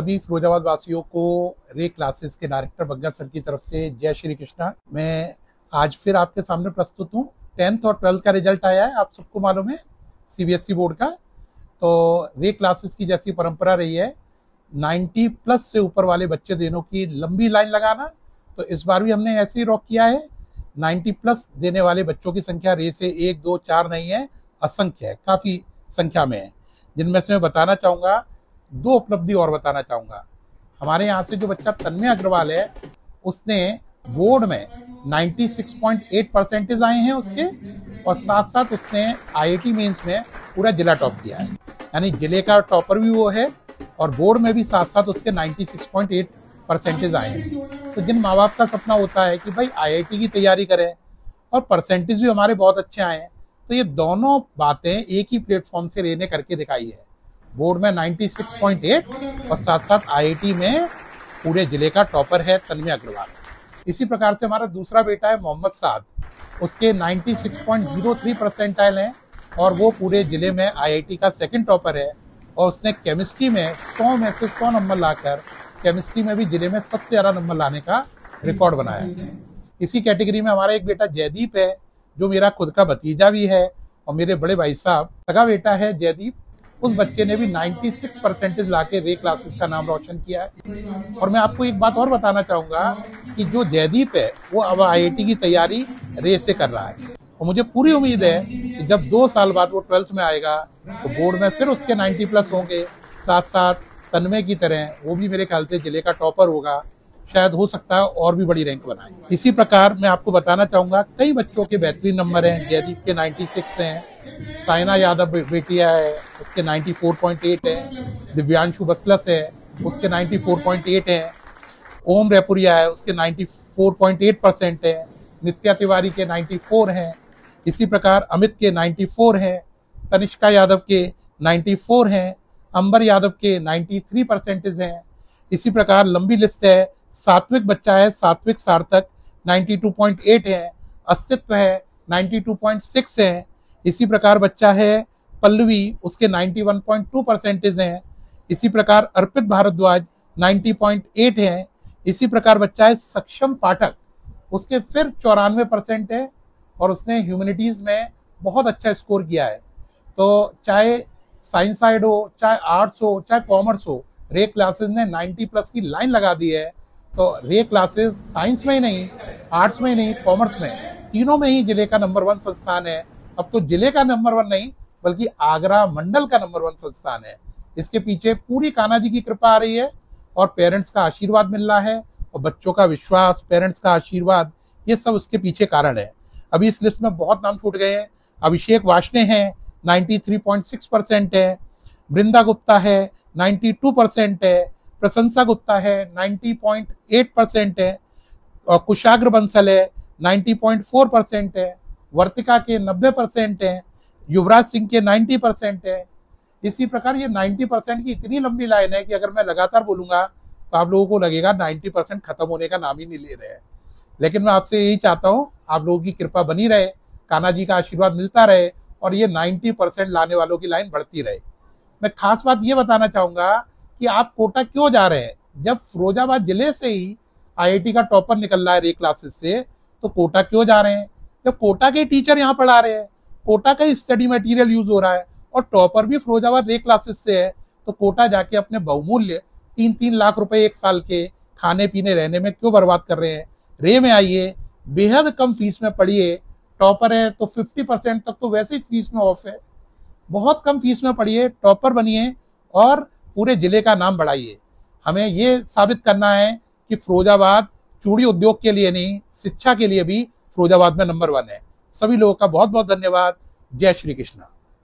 सभी फिरोजाबाद वासियों को रे क्लासेस के डायरेक्टर बग्गा सर की तरफ से जय श्री कृष्णा। मैं आज फिर आपके सामने प्रस्तुत हूँ। 10th और 12th का रिजल्ट आया है, आप सबको मालूम है, सीबीएसई बोर्ड का। तो रे क्लासेस की जैसी परंपरा रही है 90 प्लस से ऊपर वाले बच्चे देनों की लंबी लाइन लगाना, तो इस बार भी हमने ऐसे ही रॉक किया है। 90 प्लस देने वाले बच्चों की संख्या रे से 1, 2, 4 नहीं है, असंख्य है, काफी संख्या में है। जिनमें से मैं बताना चाहूंगा, 2 उपलब्धि और बताना चाहूंगा। हमारे यहाँ से जो बच्चा तन्मय अग्रवाल है, उसने बोर्ड में 96.8% आए हैं उसके, और साथ साथ उसने आईआईटी मेंस में पूरा जिला टॉप किया है। यानी जिले का टॉपर भी वो है और बोर्ड में भी साथ साथ उसके 96.8% आए हैं। तो जिन माँ बाप का सपना होता है कि भाई आईआईटी की तैयारी करें और परसेंटेज भी हमारे बहुत अच्छे आए हैं, तो ये दोनों बातें एक ही प्लेटफॉर्म से रे ने करके दिखाई है। बोर्ड में 96.8 और साथ साथ आईआईटी में पूरे जिले का टॉपर है तन्मय अग्रवाल। इसी प्रकार से हमारा दूसरा बेटा है मोहम्मद साद, उसके 96.03 परसेंटाइल हैं और वो पूरे जिले में आईआईटी का सेकंड टॉपर है। और उसने केमिस्ट्री में 100 में से 100 नंबर लाकर केमिस्ट्री में भी जिले में सबसे ज्यादा नंबर लाने का रिकॉर्ड बनाया है। इसी कैटेगरी में हमारा एक बेटा जयदीप है, जो मेरा खुद का भतीजा भी है और मेरे बड़े भाई साहब सगा बेटा है जयदीप। उस बच्चे ने भी 96% लाके रे क्लासेस का नाम रोशन किया है। और मैं आपको एक बात और बताना चाहूंगा कि जो जयदीप है वो अब आईआईटी की तैयारी रे से कर रहा है, और मुझे पूरी उम्मीद है कि जब 2 साल बाद वो 12th में आएगा तो बोर्ड में फिर उसके 90 प्लस होंगे। साथ साथ तन्मय की तरह वो भी मेरे ख्याल से जिले का टॉपर होगा, शायद हो सकता है और भी बड़ी रैंक बनाए। इसी प्रकार मैं आपको बताना चाहूंगा, कई बच्चों के बेहतरीन नंबर हैं। जयदीप के 96 हैं, साइना यादव बेटिया है, उसके 94.8 है, दिव्यांशु बसलस है, उसके 94.8 है, ओम रेपुरिया है, उसके 94.8% है, नित्या तिवारी के 94 हैं, इसी प्रकार अमित के 94 हैं, तनिष्का यादव के 94 हैं, अंबर यादव के 93% हैं। इसी प्रकार लंबी लिस्ट है। सात्विक बच्चा है, सात्विक सार्थक 92.8 है, अस्तित्व है 92.6 है। इसी प्रकार बच्चा है पल्लवी, उसके 91.2% हैं। इसी प्रकार अर्पित भारद्वाज 90.8 है। इसी प्रकार बच्चा है सक्षम पाठक, उसके फिर 94% है और उसने ह्यूमैनिटीज में बहुत अच्छा स्कोर किया है। तो चाहे साइंस साइड हो, चाहे आर्ट्स हो, चाहे कॉमर्स हो, रे क्लासेस ने 90 प्लस की लाइन लगा दी है। तो रे क्लासेस साइंस में ही नहीं, आर्ट्स में ही नहीं, कॉमर्स में, तीनों में ही जिले का नंबर 1 संस्थान है। अब तो जिले का नंबर 1 नहीं बल्कि आगरा मंडल का नंबर 1 संस्थान है। इसके पीछे पूरी कान्हा जी की कृपा आ रही है और पेरेंट्स का आशीर्वाद मिल रहा है, और बच्चों का विश्वास, पेरेंट्स का आशीर्वाद, ये सब उसके पीछे कारण है। अभी इस लिस्ट में बहुत नाम छूट गए हैं। अभिषेक वाशने हैं, 93.6% है, वृंदा गुप्ता है 92% है, प्रशंसा गुप्ता है 90.8% है, और कुशाग्र बंसल है 90.4% है, वर्तिका के 90% है, युवराज सिंह के 90% है। इसी प्रकार ये 90% की इतनी लंबी लाइन है कि अगर मैं लगातार बोलूंगा तो आप लोगों को लगेगा 90% खत्म होने का नाम ही नहीं ले रहे हैं। लेकिन मैं आपसे यही चाहता हूं, आप लोगों की कृपा बनी रहे, कान्हा जी का आशीर्वाद मिलता रहे और ये 90% लाने वालों की लाइन बढ़ती रहे। मैं खास बात ये बताना चाहूंगा कि आप कोटा क्यों जा रहे हैं। जब फिरोजाबाद जिले से ही आईआईटी का टॉपर निकल रहा है रे क्लासेस से, तो कोटा क्यों जा रहे हैं। जब कोटा के टीचर यहाँ पढ़ा रहे हैं, कोटा का स्टडी मटेरियल यूज हो रहा है और टॉपर भी फिरोजाबाद रे क्लासेस से है, तो कोटा जाके अपने बहुमूल्य 3-3 लाख रुपए एक साल के खाने पीने रहने में क्यों बर्बाद कर रहे हैं। रे में आइए, बेहद कम फीस में पढ़िए, टॉपर है तो 50% तक तो वैसे ही फीस में ऑफ है। बहुत कम फीस में पढ़िए, टॉपर बनिए और पूरे जिले का नाम बढ़ाइए। हमें ये साबित करना है कि फिरोजाबाद चूड़ी उद्योग के लिए नहीं, शिक्षा के लिए भी फिरोजाबाद में नंबर 1 है। सभी लोगों का बहुत बहुत धन्यवाद। जय श्री कृष्णा।